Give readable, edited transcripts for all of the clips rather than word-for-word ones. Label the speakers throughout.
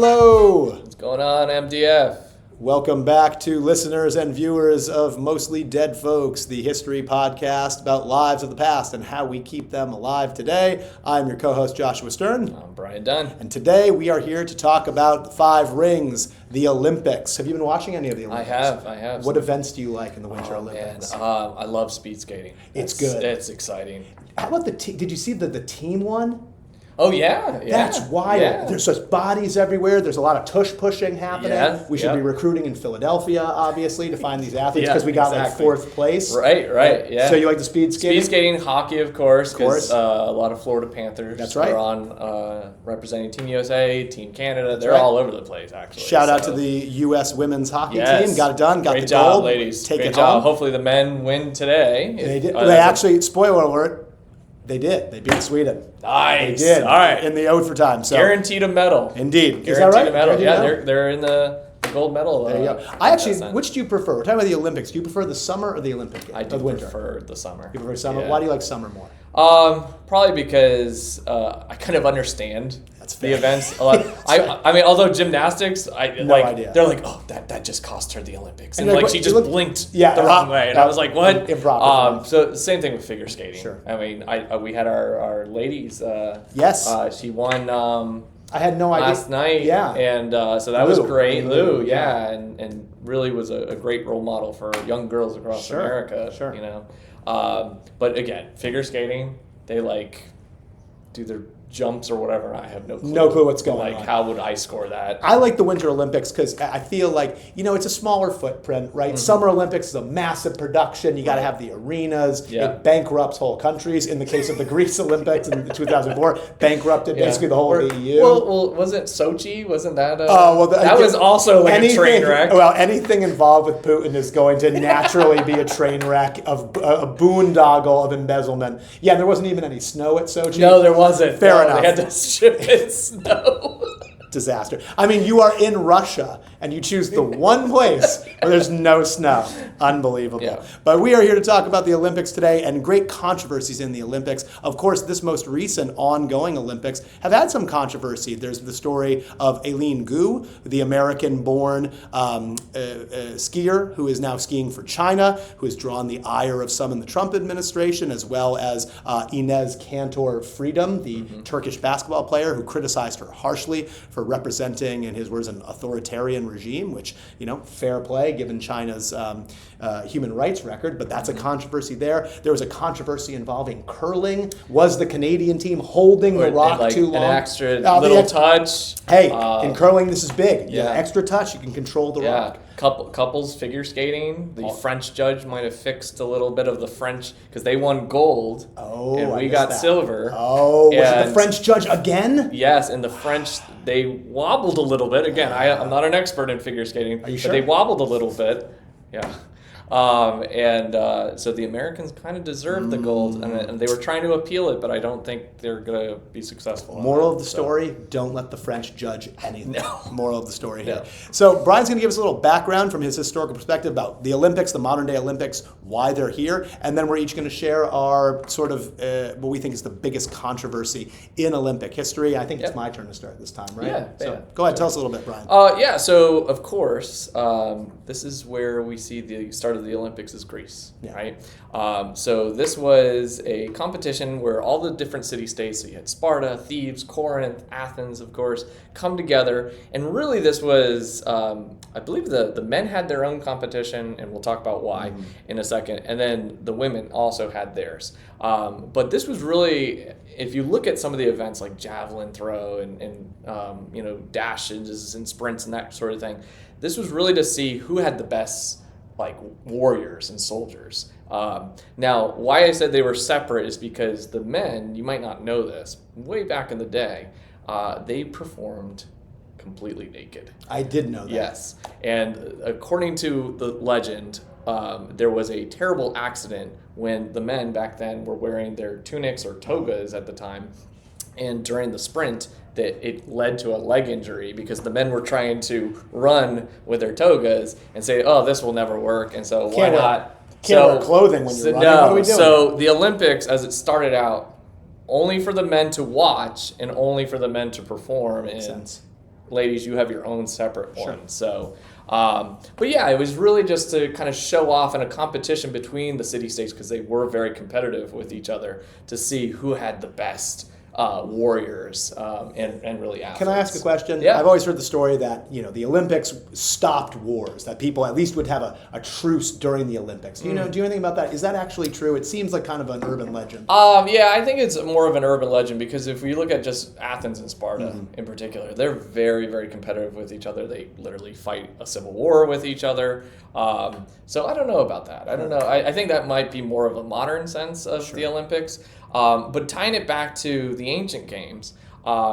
Speaker 1: Hello.
Speaker 2: What's going on, MDF?
Speaker 1: Welcome back to listeners and viewers of Mostly Dead Folks, the history podcast about lives of the past and how we keep them alive today. I'm your co-host Joshua Stern.
Speaker 2: I'm Brian Dunn.
Speaker 1: And today we are here to talk about the 5 rings, the Olympics. Have you been watching any of the Olympics?
Speaker 2: I have.
Speaker 1: What events do you like in the Winter Olympics?
Speaker 2: Man, I love speed skating.
Speaker 1: It's good.
Speaker 2: It's exciting.
Speaker 1: How about the team? Did you see the team won?
Speaker 2: Oh, yeah.
Speaker 1: That's wild.
Speaker 2: Yeah.
Speaker 1: There's just bodies everywhere. There's a lot of tush pushing happening.
Speaker 2: Yeah,
Speaker 1: We should be recruiting in Philadelphia, obviously, to find these athletes because we got like 4th place.
Speaker 2: Right, yeah.
Speaker 1: So you like the speed skating?
Speaker 2: Speed skating, hockey, of course, because a lot of Florida Panthers
Speaker 1: That's right.
Speaker 2: are on representing Team USA, Team Canada. They're all over the place, actually.
Speaker 1: Shout out to the U.S. women's hockey team. Got it done. Got
Speaker 2: Great
Speaker 1: the
Speaker 2: job,
Speaker 1: gold.
Speaker 2: ladies.
Speaker 1: Take
Speaker 2: Great
Speaker 1: it
Speaker 2: job.
Speaker 1: home.
Speaker 2: Hopefully the men win today.
Speaker 1: They did. They actually, spoiler alert, they did. They beat Sweden.
Speaker 2: Nice.
Speaker 1: They did.
Speaker 2: All right.
Speaker 1: In the overtime. So
Speaker 2: guaranteed a medal.
Speaker 1: Indeed.
Speaker 2: Guaranteed
Speaker 1: Is that right?
Speaker 2: a medal.
Speaker 1: Guaranteed
Speaker 2: Yeah,
Speaker 1: medal?
Speaker 2: they're in the gold medal.
Speaker 1: There you go. I actually, which do you prefer? We're talking about the Olympics. Do you prefer the summer or the Olympic Games?
Speaker 2: I do
Speaker 1: the winter?
Speaker 2: prefer the summer.
Speaker 1: You prefer summer?
Speaker 2: Yeah.
Speaker 1: Why do you like summer more?
Speaker 2: Probably because I kind of understand the
Speaker 1: fair.
Speaker 2: events a lot. I mean, although gymnastics,
Speaker 1: idea.
Speaker 2: They're like, oh, that just cost her the Olympics, and
Speaker 1: like,
Speaker 2: like she just blinked the
Speaker 1: yeah,
Speaker 2: wrong way, and I was like, what?
Speaker 1: Improv.
Speaker 2: So same thing with figure skating.
Speaker 1: Sure.
Speaker 2: I mean, we had our ladies.
Speaker 1: Yes.
Speaker 2: She won.
Speaker 1: I had no idea.
Speaker 2: Last night,
Speaker 1: Yeah.
Speaker 2: And so that was great.
Speaker 1: Lou,
Speaker 2: yeah, and really was a great role model for young girls across America.
Speaker 1: Sure.
Speaker 2: You know, but again, figure skating, they like do their jumps or whatever. I have no clue
Speaker 1: what's going on.
Speaker 2: Like, how would I score that?
Speaker 1: I like the Winter Olympics because I feel like, it's a smaller footprint, right? Mm-hmm. Summer Olympics is a massive production. You got to have the arenas.
Speaker 2: Yeah.
Speaker 1: It bankrupts whole countries. In the case of the Greece Olympics in 2004, bankrupted basically the whole of the EU.
Speaker 2: Well, wasn't Sochi? Wasn't that?
Speaker 1: That
Speaker 2: was also like a train wreck.
Speaker 1: Well, anything involved with Putin is going to naturally be a train wreck of a boondoggle of embezzlement. Yeah, there wasn't even any snow at Sochi.
Speaker 2: No, there wasn't.
Speaker 1: Fair enough.
Speaker 2: They had to ship in snow.
Speaker 1: Disaster. I mean, you are in Russia and you choose the one place where there's no snow. Unbelievable.
Speaker 2: Yeah.
Speaker 1: But we are here to talk about the Olympics today and great controversies in the Olympics. Of course, this most recent ongoing Olympics have had some controversy. There's the story of Eileen Gu, the American-born skier who is now skiing for China, who has drawn the ire of some in the Trump administration, as well as Inez Cantor Freedom, the Turkish basketball player who criticized her harshly for representing, in his words, an authoritarian regime, which, fair play given China's human rights record, but that's a controversy there. There was a controversy involving curling. Was the Canadian team holding the rock too long?
Speaker 2: An extra little touch.
Speaker 1: Hey, in curling, this is big.
Speaker 2: Yeah.
Speaker 1: Extra touch, you can control the rock.
Speaker 2: Couples figure skating. The French judge might have fixed a little bit of the French because they won gold.
Speaker 1: Oh,
Speaker 2: and we got silver.
Speaker 1: Oh, was it the French judge again?
Speaker 2: Yes, and the French, they wobbled a little bit. Again, I'm not an expert in figure skating.
Speaker 1: Are you sure?
Speaker 2: But they wobbled a little bit. Yeah. So the Americans kind of deserved the gold, and they were trying to appeal it, but I don't think they're going to be successful.
Speaker 1: Moral of the story, don't let the French judge anything.
Speaker 2: No.
Speaker 1: Moral of the story here.
Speaker 2: No.
Speaker 1: So Brian's going to give us a little background from his historical perspective about the Olympics, the modern day Olympics, why they're here, and then we're each going to share our sort of what we think is the biggest controversy in Olympic history. I think it's my turn to start this time, right?
Speaker 2: Yeah.
Speaker 1: So go ahead, tell us a little bit, Brian.
Speaker 2: So of course, this is where we see the start of the Olympics is Greece, right? So this was a competition where all the different city-states, so you had Sparta, Thebes, Corinth, Athens, of course, come together. And really this was, I believe the men had their own competition, and we'll talk about why in a second. And then the women also had theirs. But this was really, if you look at some of the events like javelin throw and dashes and sprints and that sort of thing, this was really to see who had the best warriors and soldiers. Now, why I said they were separate is because the men, you might not know this, way back in the day, they performed completely naked.
Speaker 1: I did know that.
Speaker 2: Yes, and according to the legend, there was a terrible accident when the men back then were wearing their tunics or togas at the time, and during the sprint, that it led to a leg injury because the men were trying to run with their togas and say, oh, this will never work, and so why not?
Speaker 1: Can't wear clothing when you're running.
Speaker 2: No,
Speaker 1: what are we doing?
Speaker 2: So the Olympics, as it started out, only for the men to watch and only for the men to perform.
Speaker 1: Makes sense.
Speaker 2: ladies, you have your own separate one. So, but yeah, it was really just to kind of show off in a competition between the city-states, because they were very competitive with each other, to see who had the best warriors and really athletes.
Speaker 1: Can I ask a question?
Speaker 2: Yeah.
Speaker 1: I've always heard the story that the Olympics stopped wars, that people at least would have a truce during the Olympics. Do you know anything about that? Is that actually true? It seems like kind of an urban legend.
Speaker 2: Yeah, I think it's more of an urban legend, because if we look at just Athens and Sparta in particular, they're very, very competitive with each other. They literally fight a civil war with each other. So I don't know about that. I don't know. I think that might be more of a modern sense of the Olympics. But tying it back to the ancient games,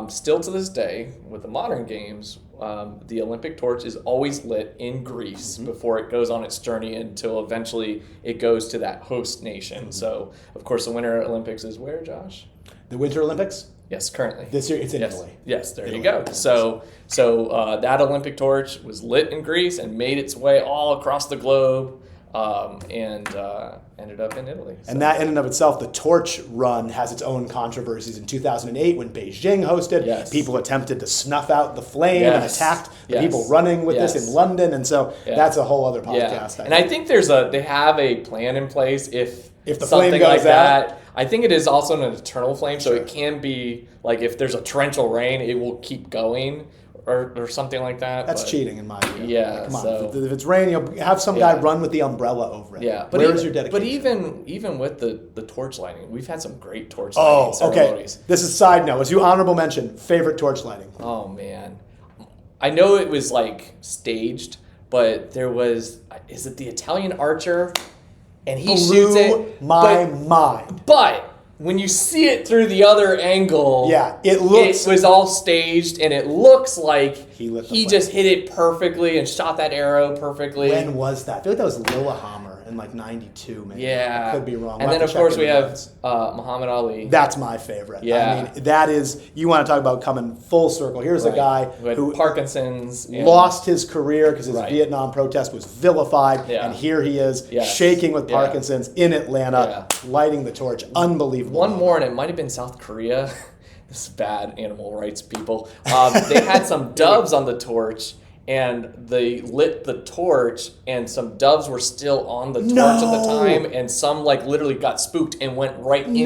Speaker 2: still to this day, with the modern games, the Olympic torch is always lit in Greece before it goes on its journey until eventually it goes to that host nation. So, of course, the Winter Olympics is where, Josh?
Speaker 1: The Winter Olympics?
Speaker 2: Yes, currently.
Speaker 1: This year it's in Italy.
Speaker 2: Yes, there
Speaker 1: Italy.
Speaker 2: you go. So that Olympic torch was lit in Greece and made its way all across the globe. And ended up in Italy. So.
Speaker 1: And that in and of itself, the torch run has its own controversies. In 2008, when Beijing hosted, people attempted to snuff out the flame and attacked the people running with this in London. And so that's a whole other podcast.
Speaker 2: And I think they have a plan in place if
Speaker 1: the
Speaker 2: something
Speaker 1: flame goes
Speaker 2: like
Speaker 1: out.
Speaker 2: that. I think it is also an eternal flame, so it can be like if there's a torrential rain, it will keep going. Or something like that.
Speaker 1: That's cheating in my view.
Speaker 2: Yeah.
Speaker 1: Come on.
Speaker 2: So,
Speaker 1: if it's raining, have some guy run with the umbrella over it.
Speaker 2: Yeah.
Speaker 1: Where is your dedication?
Speaker 2: But even with the torch lighting, we've had some great torch lighting ceremonies.
Speaker 1: Okay. This is a side note. As you honorable mention, favorite torch lighting.
Speaker 2: Oh man, I know it was like staged, but there was. Is it the Italian archer? And he shoots it.
Speaker 1: My mind.
Speaker 2: But when you see it through the other angle,
Speaker 1: it
Speaker 2: was all staged, and it looks like
Speaker 1: he
Speaker 2: just hit it perfectly and shot that arrow perfectly.
Speaker 1: When was that? I feel like that was Lillehammer in like 92, maybe.
Speaker 2: Yeah.
Speaker 1: I could be wrong.
Speaker 2: And then, of course, we have Muhammad Ali.
Speaker 1: That's my favorite.
Speaker 2: Yeah.
Speaker 1: I mean, that is, you want to talk about coming full circle. Here's a guy
Speaker 2: who had Parkinson's.
Speaker 1: Lost his career because his Vietnam protest was vilified.
Speaker 2: Yeah.
Speaker 1: And here he is, shaking with Parkinson's in Atlanta, lighting the torch. Unbelievable.
Speaker 2: One more, and it might have been South Korea. This is bad, animal rights people. They had some doves on the torch, and they lit the torch, and some doves were still on the torch at the time, and some like literally got spooked and went right into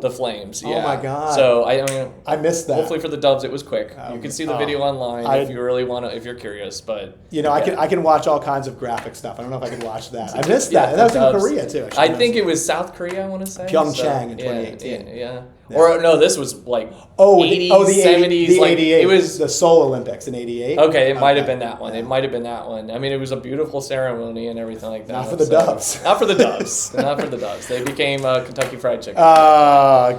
Speaker 2: the flames.
Speaker 1: Oh my God!
Speaker 2: So I mean,
Speaker 1: I missed that.
Speaker 2: Hopefully for the doves, it was quick. You can see the video online if you really want to, if you're curious. But
Speaker 1: I can watch all kinds of graphic stuff. I don't know if I can watch that. I missed that. And that was in Korea too.
Speaker 2: Actually. I think it was South Korea. I want to say
Speaker 1: Pyeongchang in 2018.
Speaker 2: Yeah. Or no, this was like
Speaker 1: 80s,
Speaker 2: 70s.
Speaker 1: The
Speaker 2: like
Speaker 1: 88.
Speaker 2: It was
Speaker 1: the Seoul Olympics in 88.
Speaker 2: Okay, it might have been that one. Yeah. It might have been that one. I mean, it was a beautiful ceremony and everything like that.
Speaker 1: Not for the doves.
Speaker 2: Not for the doves. Not for the doves. They became Kentucky Fried Chicken.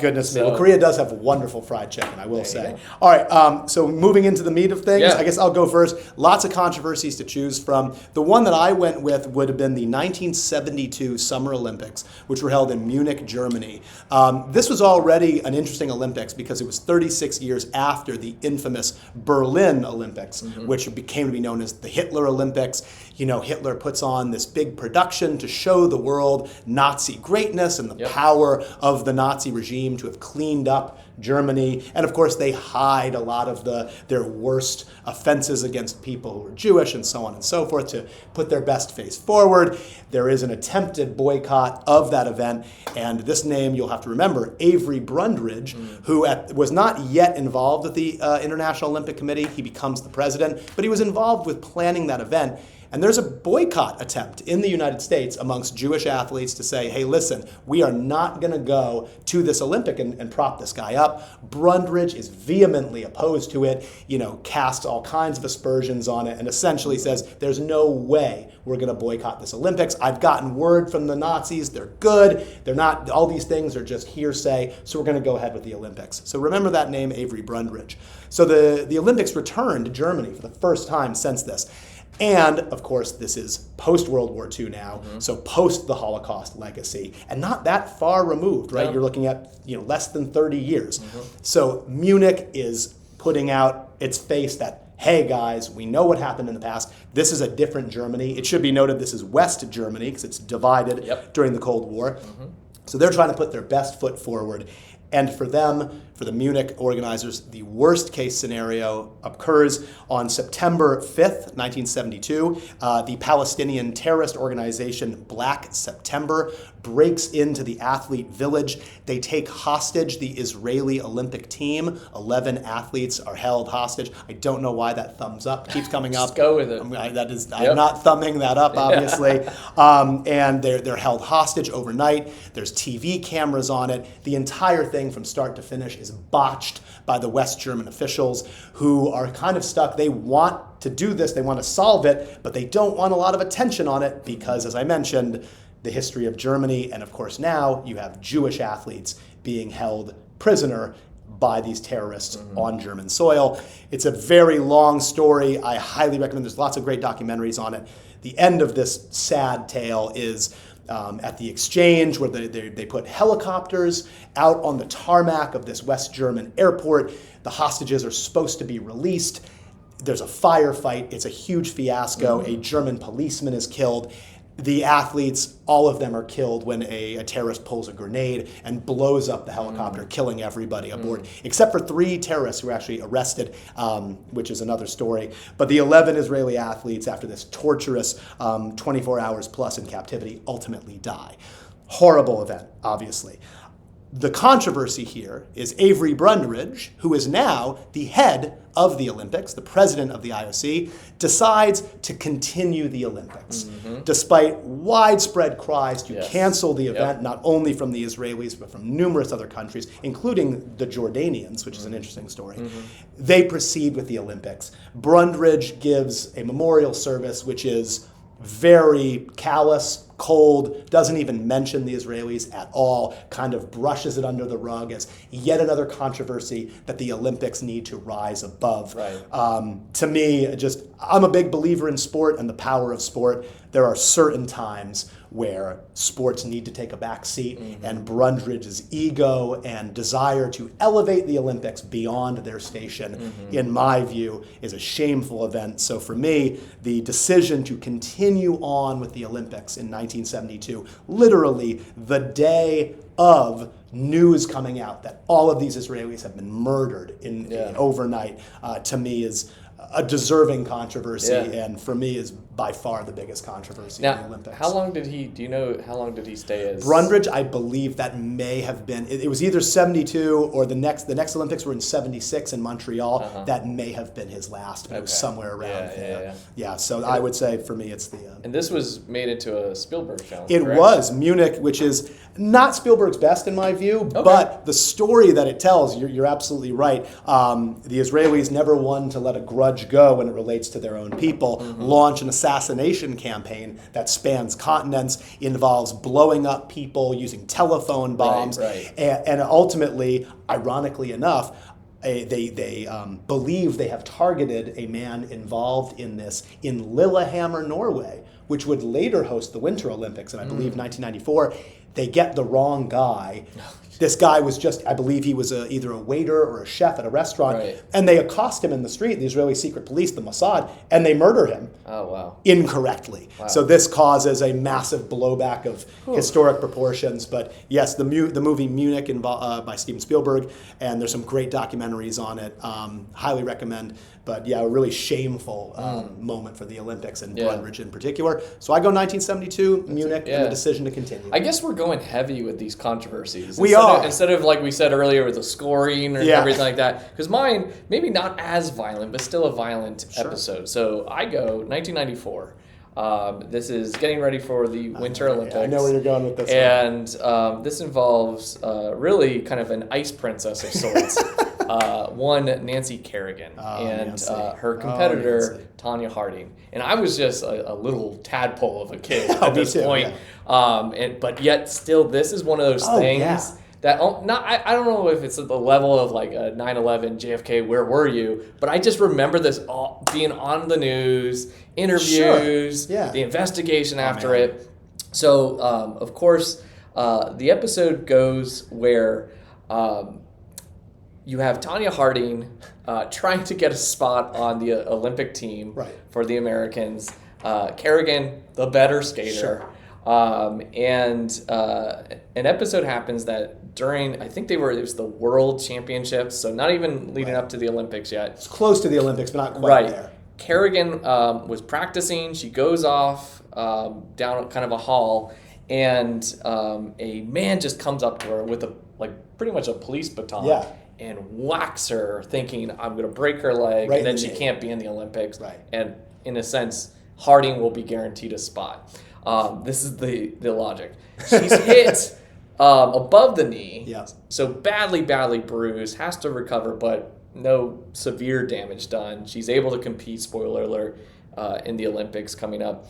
Speaker 1: Goodness me. Well, Korea does have wonderful fried chicken, I will say. All right, so moving into the meat of things, I guess I'll go first. Lots of controversies to choose from. The one that I went with would have been the 1972 Summer Olympics, which were held in Munich, Germany. This was already an interesting Olympics because it was 36 years after the infamous Berlin Olympics, which came to be known as the Hitler Olympics. Hitler puts on this big production to show the world Nazi greatness and the power of the Nazi regime to have cleaned up Germany. And of course, they hide a lot of their worst offenses against people who are Jewish and so on and so forth to put their best face forward. There is an attempted boycott of that event. And this name, you'll have to remember, Avery Brundage, who was not yet involved with the International Olympic Committee. He becomes the president, but he was involved with planning that event. And there's a boycott attempt in the United States amongst Jewish athletes to say, hey, listen, we are not going to go to this Olympic and prop this guy up. Brundage is vehemently opposed to it, casts all kinds of aspersions on it, and essentially says, there's no way we're going to boycott this Olympics. I've gotten word from the Nazis. They're good. They're not. All these things are just hearsay, so we're going to go ahead with the Olympics. So remember that name, Avery Brundage. So the Olympics returned to Germany for the first time since this. And, of course, this is post-World War II now, so post the Holocaust legacy, and not that far removed, right? You're looking at less than 30 years. So Munich is putting out its face that, hey, guys, we know what happened in the past. This is a different Germany. It should be noted this is West Germany because it's divided during the Cold War. So they're trying to put their best foot forward. And for them, For the Munich organizers, the worst case scenario occurs on September 5th, 1972. The Palestinian terrorist organization Black September breaks into the athlete village. They take hostage the Israeli Olympic team. 11 athletes are held hostage. I don't know why that thumbs up keeps coming up.
Speaker 2: Just go with it.
Speaker 1: I'm not thumbing that up, obviously. And they're held hostage overnight. There's TV cameras on it. The entire thing from start to finish is botched by the West German officials, who are kind of stuck. They want to do this, they want to solve it, but they don't want a lot of attention on it because, as I mentioned, the history of Germany, and of course now you have Jewish athletes being held prisoner by these terrorists on German soil. It's a very long story. I highly recommend. There's lots of great documentaries on it. The end of this sad tale is at the exchange, where they put helicopters out on the tarmac of this West German airport. The hostages are supposed to be released. There's a firefight. It's a huge fiasco. A German policeman is killed. The athletes, all of them are killed when a terrorist pulls a grenade and blows up the helicopter, killing everybody aboard, except for 3 terrorists who were actually arrested, which is another story. But the 11 Israeli athletes, after this torturous 24 hours plus in captivity, ultimately die. Horrible event, obviously. The controversy here is Avery Brundage, who is now the head of the Olympics, the president of the IOC, decides to continue the Olympics, despite widespread cries to cancel the event, not only from the Israelis, but from numerous other countries, including the Jordanians, which is an interesting story. They proceed with the Olympics. Brundage gives a memorial service, which is very callous, cold, doesn't even mention the Israelis at all, kind of brushes it under the rug as yet another controversy that the Olympics need to rise above. To me, I'm a big believer in sport and the power of sport. There are certain times where sports need to take a back seat, and Brundage's ego and desire to elevate the Olympics beyond their station, in my view, is a shameful event. So for me, the decision to continue on with the Olympics in 1972, literally the day of news coming out that all of these Israelis have been murdered in overnight, to me is a deserving controversy, and for me is by far the biggest controversy in the Olympics.
Speaker 2: How long did he, do you know how long did he stay as?
Speaker 1: Brundage, I believe that may have been, it was either 72 or the next Olympics were in 76 in Montreal. That may have been his last, but it was somewhere around there. So I would say for me it's the...
Speaker 2: and this was made into a Spielberg film,
Speaker 1: It
Speaker 2: correct?
Speaker 1: was. Munich, which is not Spielberg's best in my view, but the story that it tells, you're absolutely right. The Israelis, never one to let a grudge go when it relates to their own people, launch an assassination campaign that spans continents, involves blowing up people using telephone bombs, and ultimately, ironically enough, they believe they have targeted a man involved in this in Lillehammer, Norway, which would later host the Winter Olympics in, I believe, 1994. They get the wrong guy. This guy was just, I believe he was either a waiter or a chef at a restaurant, and they accost him in the street, the Israeli secret police, the Mossad, and they murder him incorrectly. So this causes a massive blowback of historic proportions. But yes, the movie Munich by Steven Spielberg, and there's some great documentaries on it. Highly recommend. But yeah, a really shameful moment for the Olympics and Brundage in particular. So I go 1972, Munich, and the decision to continue.
Speaker 2: I guess we're going heavy with these controversies.
Speaker 1: We are.
Speaker 2: Instead of, like we said earlier, with the scoring or everything like that. Because mine, maybe not as violent, but still a violent episode. So I go 1994. This is getting ready for the Winter Olympics.
Speaker 1: I know where you're going with this
Speaker 2: And this involves really kind of an ice princess of sorts. One, Nancy Kerrigan, and her competitor, Tanya Harding. And I was just a little tadpole of a kid at this point. But yet still, this is one of those things that, I don't know if it's at the level of like a 9/11, JFK, where were you? But I just remember this all being on the news, interviews, the investigation after it. So, of course, the episode goes where you have Tanya Harding trying to get a spot on the Olympic team for the Americans. Kerrigan, the better skater. And an episode happens that during, I think it was the World Championships, so not even leading up to the Olympics yet.
Speaker 1: It's close to the Olympics, but not quite there.
Speaker 2: Kerrigan was practicing. She goes off down kind of a hall, and a man just comes up to her with pretty much a police baton and whacks her, thinking, I'm going to break her leg, and then she can't be in the Olympics.
Speaker 1: Right.
Speaker 2: And in a sense, Harding will be guaranteed a spot. This is the logic. She's hit above the knee, so badly bruised, has to recover, but no severe damage done. She's able to compete, spoiler alert, in the Olympics coming up.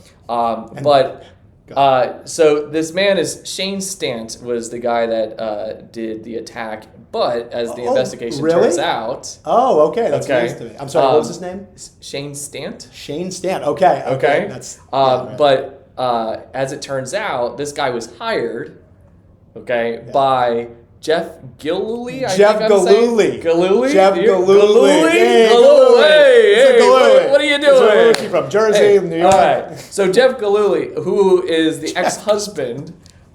Speaker 2: So this man is Shane Stant, was the guy that did the attack, but as the investigation turns out...
Speaker 1: Oh, okay. That's nice to me. I'm sorry, what was his name?
Speaker 2: Shane Stant.
Speaker 1: Shane Stant. Okay. That's...
Speaker 2: But as it turns out, this guy was hired, by Jeff Gillooly.
Speaker 1: Jeff Gillooly.
Speaker 2: Gillooly?
Speaker 1: Jeff Gillooly.
Speaker 2: Hey, what are you doing?
Speaker 1: Where is he from? Jersey, New York.
Speaker 2: All right. So Jeff Gillooly, who is the ex-husband...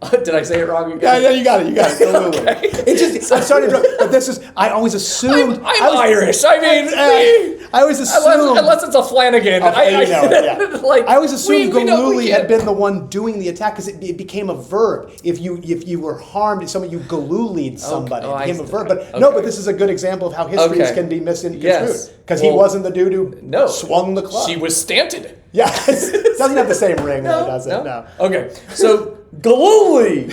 Speaker 2: Did I say it wrong again?
Speaker 1: Yeah, you got it. Gillooly.
Speaker 2: Okay.
Speaker 1: It's just, I'm sorry to interrupt, but this is, I always assumed...
Speaker 2: I'm Irish. I mean...
Speaker 1: I always assumed...
Speaker 2: Unless it's a Flanagan.
Speaker 1: I always assumed Gillooly had been the one doing the attack because it became a verb. If you were harmed, you Gillooly'd somebody. It became a verb. But no, but this is a good example of how histories can be misconstrued. Because he wasn't the dude who swung the club.
Speaker 2: She was stanted.
Speaker 1: Yeah, it doesn't have the same ring though, does it? No.
Speaker 2: Okay, so Gillooly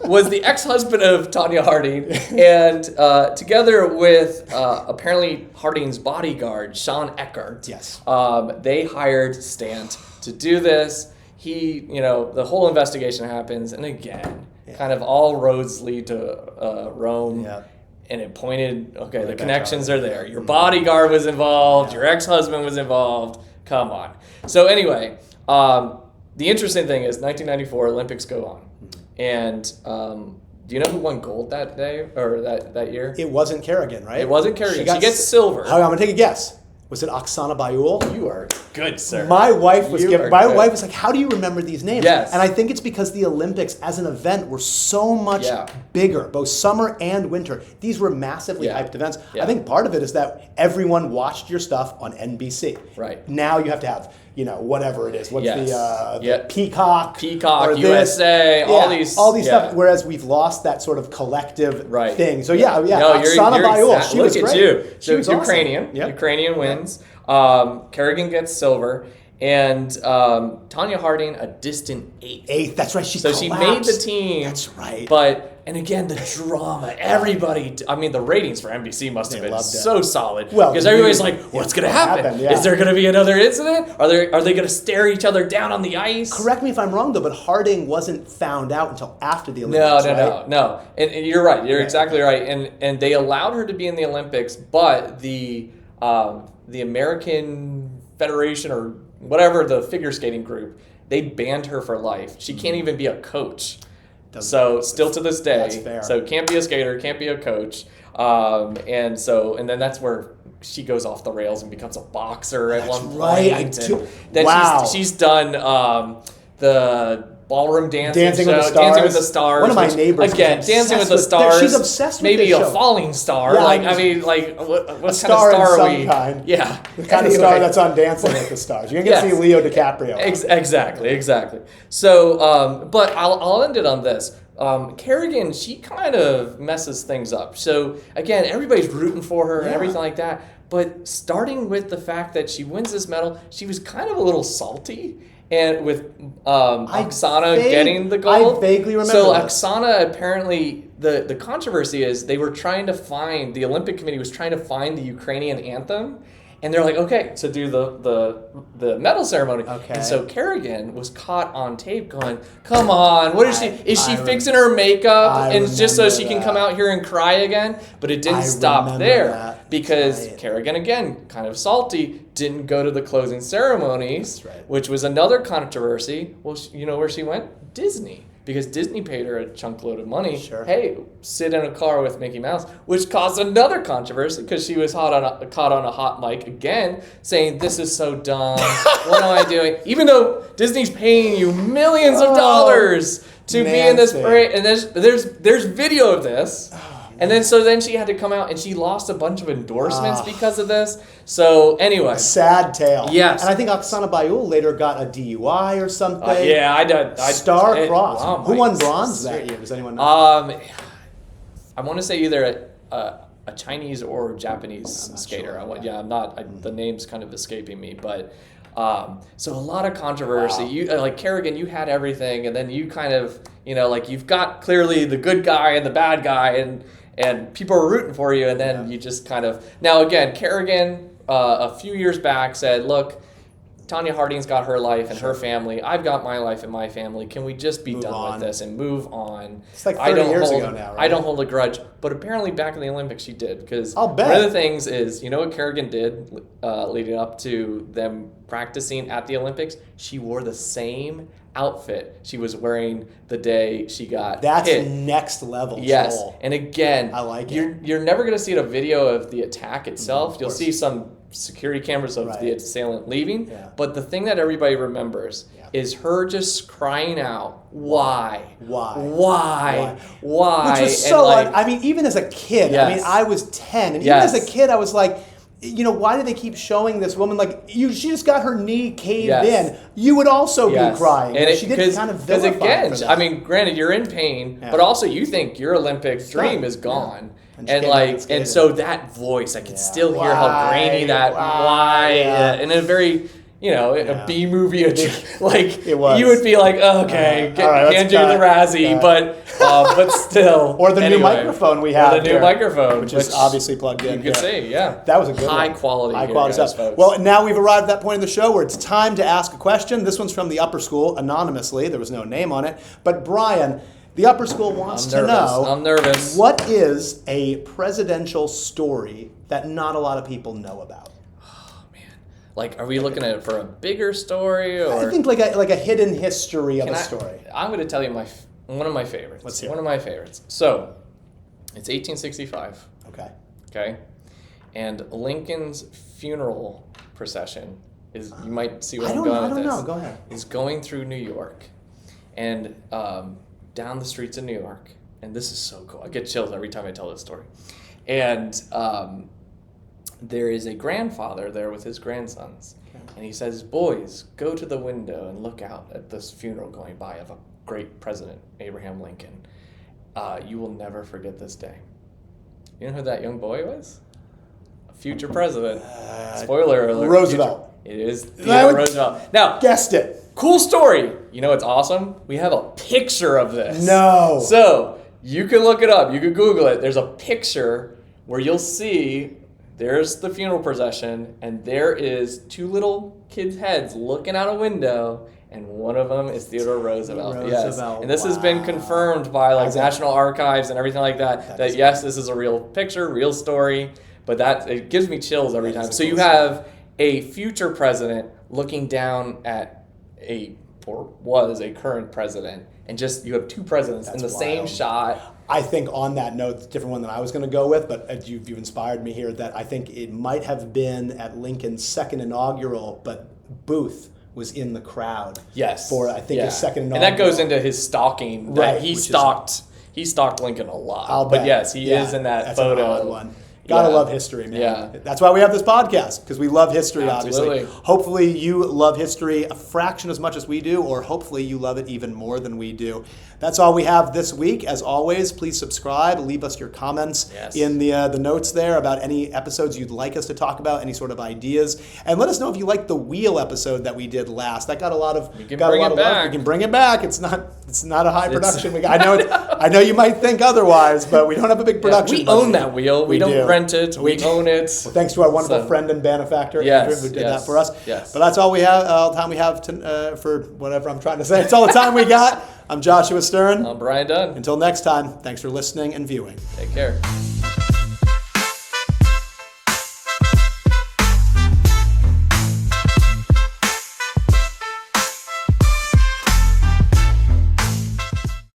Speaker 2: was the ex-husband of Tanya Harding, and together with apparently Harding's bodyguard, Sean Eckert, they hired Stant to do this. The whole investigation happens, and again, kind of all roads lead to Rome. Yeah. And it pointed, the connections are there. Your bodyguard was involved, your ex-husband was involved. Come on. So anyway, the interesting thing is 1994 Olympics go on. And do you know who won gold that day or that year?
Speaker 1: It wasn't Kerrigan, right?
Speaker 2: It wasn't Kerrigan. She gets silver.
Speaker 1: I'm going to take a guess. Was it Oksana Bayul?
Speaker 2: You are good, sir.
Speaker 1: My wife was like, how do you remember these names?
Speaker 2: Yes.
Speaker 1: And I think it's because the Olympics as an event were so much bigger, both summer and winter. These were massively hyped events. I think part of it is that everyone watched your stuff on NBC.
Speaker 2: Right.
Speaker 1: Now you have to have, whatever it is. What's the Peacock,
Speaker 2: USA, all these
Speaker 1: stuff. Whereas we've lost that sort of collective thing. So
Speaker 2: No,
Speaker 1: Oksana Bayul, she was great.
Speaker 2: You. So
Speaker 1: was
Speaker 2: Ukrainian.
Speaker 1: awesome.
Speaker 2: Ukrainian wins. Kerrigan gets silver. And Tanya Harding, a distant eighth.
Speaker 1: That's right. She
Speaker 2: made the team.
Speaker 1: That's right.
Speaker 2: And again, the drama. Everybody. I mean, the ratings for NBC must have been so solid.
Speaker 1: Well,
Speaker 2: because everybody's like, "What's going to happen? Is there going to be another incident? Are they going to stare each other down on the ice?"
Speaker 1: Correct me if I'm wrong, though, but Harding wasn't found out until after the Olympics.
Speaker 2: No. And you're right. You're exactly right. And they allowed her to be in the Olympics, but the American Federation or whatever, the figure skating group, they banned her for life. She can't even be a coach. Still to this day.
Speaker 1: That's fair.
Speaker 2: So can't be a skater, can't be a coach. And then that's where she goes off the rails and becomes a boxer at one point. Then she's done the ballroom dancing show, Dancing with the Stars.
Speaker 1: One of my neighbors
Speaker 2: again, Dancing with the Stars.
Speaker 1: She's obsessed with
Speaker 2: maybe
Speaker 1: this
Speaker 2: a
Speaker 1: show.
Speaker 2: falling star.
Speaker 1: Yeah,
Speaker 2: what kind of star are we?
Speaker 1: Kind.
Speaker 2: Yeah,
Speaker 1: the kind of star that's on Dancing with the Stars. You're gonna get to see Leo DiCaprio.
Speaker 2: Exactly. So, but I'll end it on this. Kerrigan, she kind of messes things up. So again, everybody's rooting for her and everything like that. But starting with the fact that she wins this medal, she was kind of a little salty. And with Oksana getting the gold.
Speaker 1: I vaguely remember
Speaker 2: So
Speaker 1: this.
Speaker 2: Oksana apparently, the controversy is they were trying to find, the Olympic Committee was trying to find the Ukrainian anthem. And they're like, okay, so do the medal ceremony.
Speaker 1: Okay.
Speaker 2: And so Kerrigan was caught on tape going, come on, what is she? Is she fixing her makeup and just so she can come out here and cry again? But it didn't stop there because Kerrigan, again, kind of salty, didn't go to the closing ceremonies, which was another controversy. Well, you know where she went? Disney. because Disney paid her a chunk load of money.
Speaker 1: Sure.
Speaker 2: Hey, sit in a car with Mickey Mouse, which caused another controversy because she was caught on a hot mic again, saying this is so dumb. What am I doing? Even though Disney's paying you millions of dollars to be in this parade, and there's video of this. And then she had to come out and she lost a bunch of endorsements because of this. So anyway.
Speaker 1: Sad tale.
Speaker 2: Yes.
Speaker 1: And I think Oksana Bayul later got a DUI or something.
Speaker 2: I did.
Speaker 1: Star-crossed.
Speaker 2: Oh,
Speaker 1: who won bronze that year? Does anyone know?
Speaker 2: I want to say either a Chinese or Japanese skater.
Speaker 1: Sure.
Speaker 2: I'm not. The name's kind of escaping me, but. So a lot of controversy.
Speaker 1: Wow.
Speaker 2: You like Kerrigan, you had everything, and then you kind of, you've got clearly the good guy and the bad guy, and people are rooting for you, and then you just kind of... Now, again, Kerrigan, a few years back, said, look, Tanya Harding's got her life and her family. I've got my life and my family. Can we just be done with this and move on?
Speaker 1: It's like 30 years ago now, right?
Speaker 2: I don't hold a grudge. But apparently back in the Olympics she did. Because
Speaker 1: I'll bet.
Speaker 2: one of the things is, you know what Kerrigan did leading up to them practicing at the Olympics? She wore the same outfit she was wearing the day she got hit.
Speaker 1: Next level.
Speaker 2: Yes,
Speaker 1: Joel.
Speaker 2: and again,
Speaker 1: I like
Speaker 2: you're never going to see a video of the attack itself. You'll
Speaker 1: course.
Speaker 2: see some security cameras of the assailant leaving.
Speaker 1: Yeah.
Speaker 2: But the thing that everybody remembers is her just crying out, why?
Speaker 1: Which was so I mean, even as a kid, I mean, I was 10, and even as a kid, I was like, why do they keep showing this woman she just got her knee caved in? You would also be crying. And she didn't kind of vilify
Speaker 2: again,
Speaker 1: for that.
Speaker 2: I mean, granted, you're in pain, but also you think your Olympic dream is gone. And so that voice, I can still hear how grainy that in a very a B movie, like
Speaker 1: it was.
Speaker 2: You would be like, okay, can't do the Razzie, but still.
Speaker 1: Or the new microphone we have.
Speaker 2: Or the new microphone,
Speaker 1: which is obviously plugged in.
Speaker 2: You could see,
Speaker 1: that was a good
Speaker 2: high quality
Speaker 1: stuff.
Speaker 2: Folks.
Speaker 1: Well, now we've arrived at that point in the show where it's time to ask a question. This one's from the upper school, anonymously. There was no name on it. But Brian, the upper school wants to know.
Speaker 2: I'm nervous.
Speaker 1: What is a presidential story that not a lot of people know about?
Speaker 2: Like, are we looking at it for a bigger story, or
Speaker 1: I think like a hidden history of a story.
Speaker 2: I'm going to tell you one of my favorites.
Speaker 1: Let's hear
Speaker 2: one of my favorites. So, it's 1865. Okay. And Lincoln's funeral procession is, you might see where I'm going with this.
Speaker 1: I don't know. Go ahead.
Speaker 2: Is going through New York, and down the streets of New York, and this is so cool. I get chills every time I tell this story, and. There is a grandfather there with his grandsons. And he says, boys, go to the window and look out at this funeral going by of a great president, Abraham Lincoln. You will never forget this day. You know who that young boy was? A future president. Spoiler alert.
Speaker 1: Roosevelt.
Speaker 2: It is Theodore Roosevelt. Now,
Speaker 1: guessed it.
Speaker 2: Cool story. You know what's awesome? We have a picture of this.
Speaker 1: No.
Speaker 2: So, you can look it up. You can Google it. There's a picture where you'll see... There's the funeral procession, and there is two little kids' heads looking out a window, and one of them is Theodore Roosevelt. Yes. And this has been confirmed by National Archives and everything like that yes, this is a real picture, real story, but it gives me chills every time. So you have a future president looking down at was a current president, and just you have two presidents in the same shot.
Speaker 1: I think on that note, it's a different one than I was going to go with, but you've inspired me here that I think it might have been at Lincoln's second inaugural, but Booth was in the crowd.
Speaker 2: Yes.
Speaker 1: For, I think, his second inaugural.
Speaker 2: And that goes into his stalking. Right. He stalked Lincoln a lot.
Speaker 1: I'll bet.
Speaker 2: But yes, he is in that photo.
Speaker 1: That's an odd one. Gotta love history, man.
Speaker 2: Yeah.
Speaker 1: That's why we have this podcast, because we love history,
Speaker 2: Absolutely.
Speaker 1: obviously. Hopefully you love history a fraction as much as we do, or hopefully you love it even more than we do. That's all we have this week. As always, please subscribe. Leave us your comments in the notes there about any episodes you'd like us to talk about, any sort of ideas. And let us know if you liked the wheel episode that we did last. That got a lot of love. We can bring it back. It's not a high production. I know you might think otherwise, but we don't have a big production.
Speaker 2: We own that wheel. We don't rent it. We own it.
Speaker 1: Well, thanks to our wonderful friend and benefactor, Andrew, who did that for us.
Speaker 2: Yes.
Speaker 1: But that's all we have. All the time we have for whatever I'm trying to say. It's all the time we got. I'm Joshua Stern.
Speaker 2: I'm Brian Dunn.
Speaker 1: Until next time, thanks for listening and viewing.
Speaker 2: Take care.